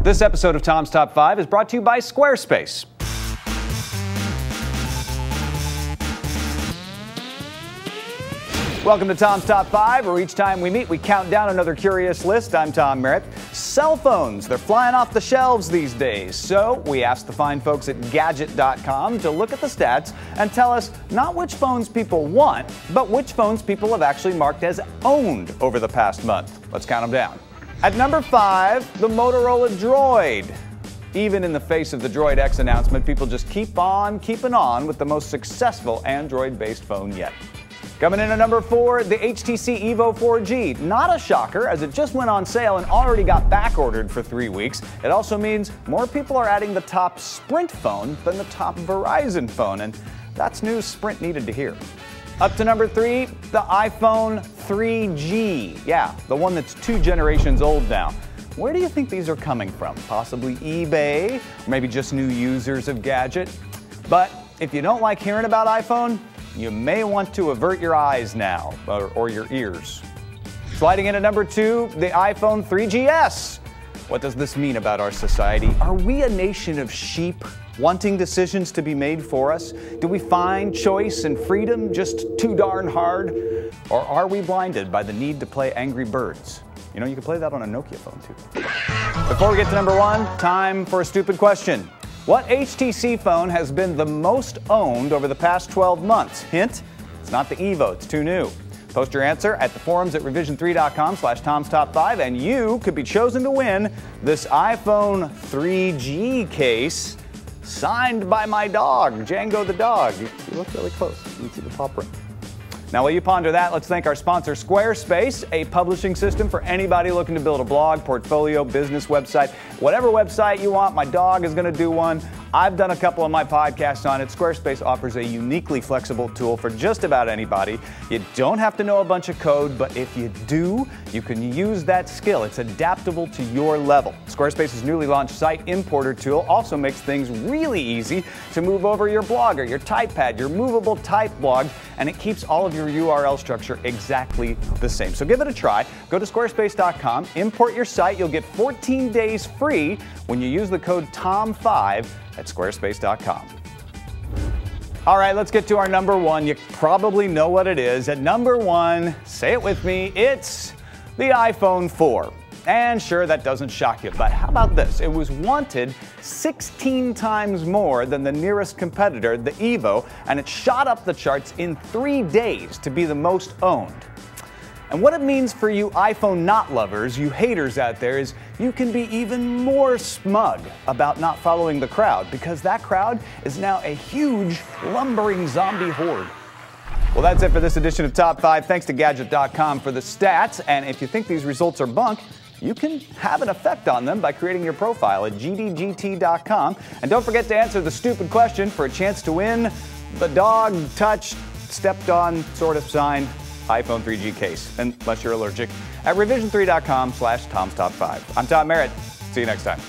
This episode of Tom's Top 5 is brought to you by Squarespace. Welcome to Tom's Top 5, where each time we meet, we count down another curious list. I'm Tom Merritt. Cell phones, they're flying off the shelves these days. So we asked the fine folks at Gadget.com to look at the stats and tell us not which phones people want, but which phones people have actually marked as owned over the past month. Let's count them down. At number 5, the Motorola Droid. Even in the face of the Droid X announcement, people just keep on keeping on with the most successful Android-based phone yet. Coming in at number 4, the HTC Evo 4G. Not a shocker, as it just went on sale and already got back-ordered for 3 weeks. It also means more people are adding the top Sprint phone than the top Verizon phone, and that's news Sprint needed to hear. Up to number 3, the iPhone 3G. Yeah, the one that's 2 generations old now. Where do you think these are coming from? Possibly eBay, or maybe just new users of Gadget? But if you don't like hearing about iPhone, you may want to avert your eyes now, or your ears. Sliding in at number 2, the iPhone 3GS. What does this mean about our society? Are we a nation of sheep, wanting decisions to be made for us? Do we find choice and freedom just too darn hard? Or are we blinded by the need to play Angry Birds? You know, you can play that on a Nokia phone too. Before we get to number 1, time for a stupid question. What HTC phone has been the most owned over the past 12 months? Hint, it's not the Evo, it's too new. Post your answer at the forums at revision3.com/TomsTop5 and you could be chosen to win this iPhone 3G case signed by my dog, Django the dog. You look really close, you can see the paw print. Now, while you ponder that, let's thank our sponsor, Squarespace, a publishing system for anybody looking to build a blog, portfolio, business website, whatever website you want. My dog is going to do one. I've done a couple of my podcasts on it. Squarespace offers a uniquely flexible tool for just about anybody. You don't have to know a bunch of code, but if you do, you can use that skill. It's adaptable to your level. Squarespace's newly launched site importer tool also makes things really easy to move over your blogger, your typepad, your movable type blog, and it keeps all of your URL structure exactly the same. So give it a try. Go to squarespace.com, import your site. You'll get 14 days free when you use the code TOM5 at squarespace.com. All right, let's get to our number 1. You probably know what it is. At number 1, say it with me, it's the iPhone 4. And sure, that doesn't shock you, but how about this? It was wanted 16 times more than the nearest competitor, the Evo, and it shot up the charts in 3 days to be the most owned. And what it means for you iPhone not lovers, you haters out there, is you can be even more smug about not following the crowd, because that crowd is now a huge, lumbering zombie horde. Well, that's it for this edition of Top 5. Thanks to Gadget.com for the stats. And if you think these results are bunk, you can have an effect on them by creating your profile at gdgt.com. And don't forget to answer the stupid question for a chance to win the dog-touched, stepped-on, sort of signed iPhone 3G case, unless you're allergic, at revision3.com/TomsTop5. I'm Tom Merritt. See you next time.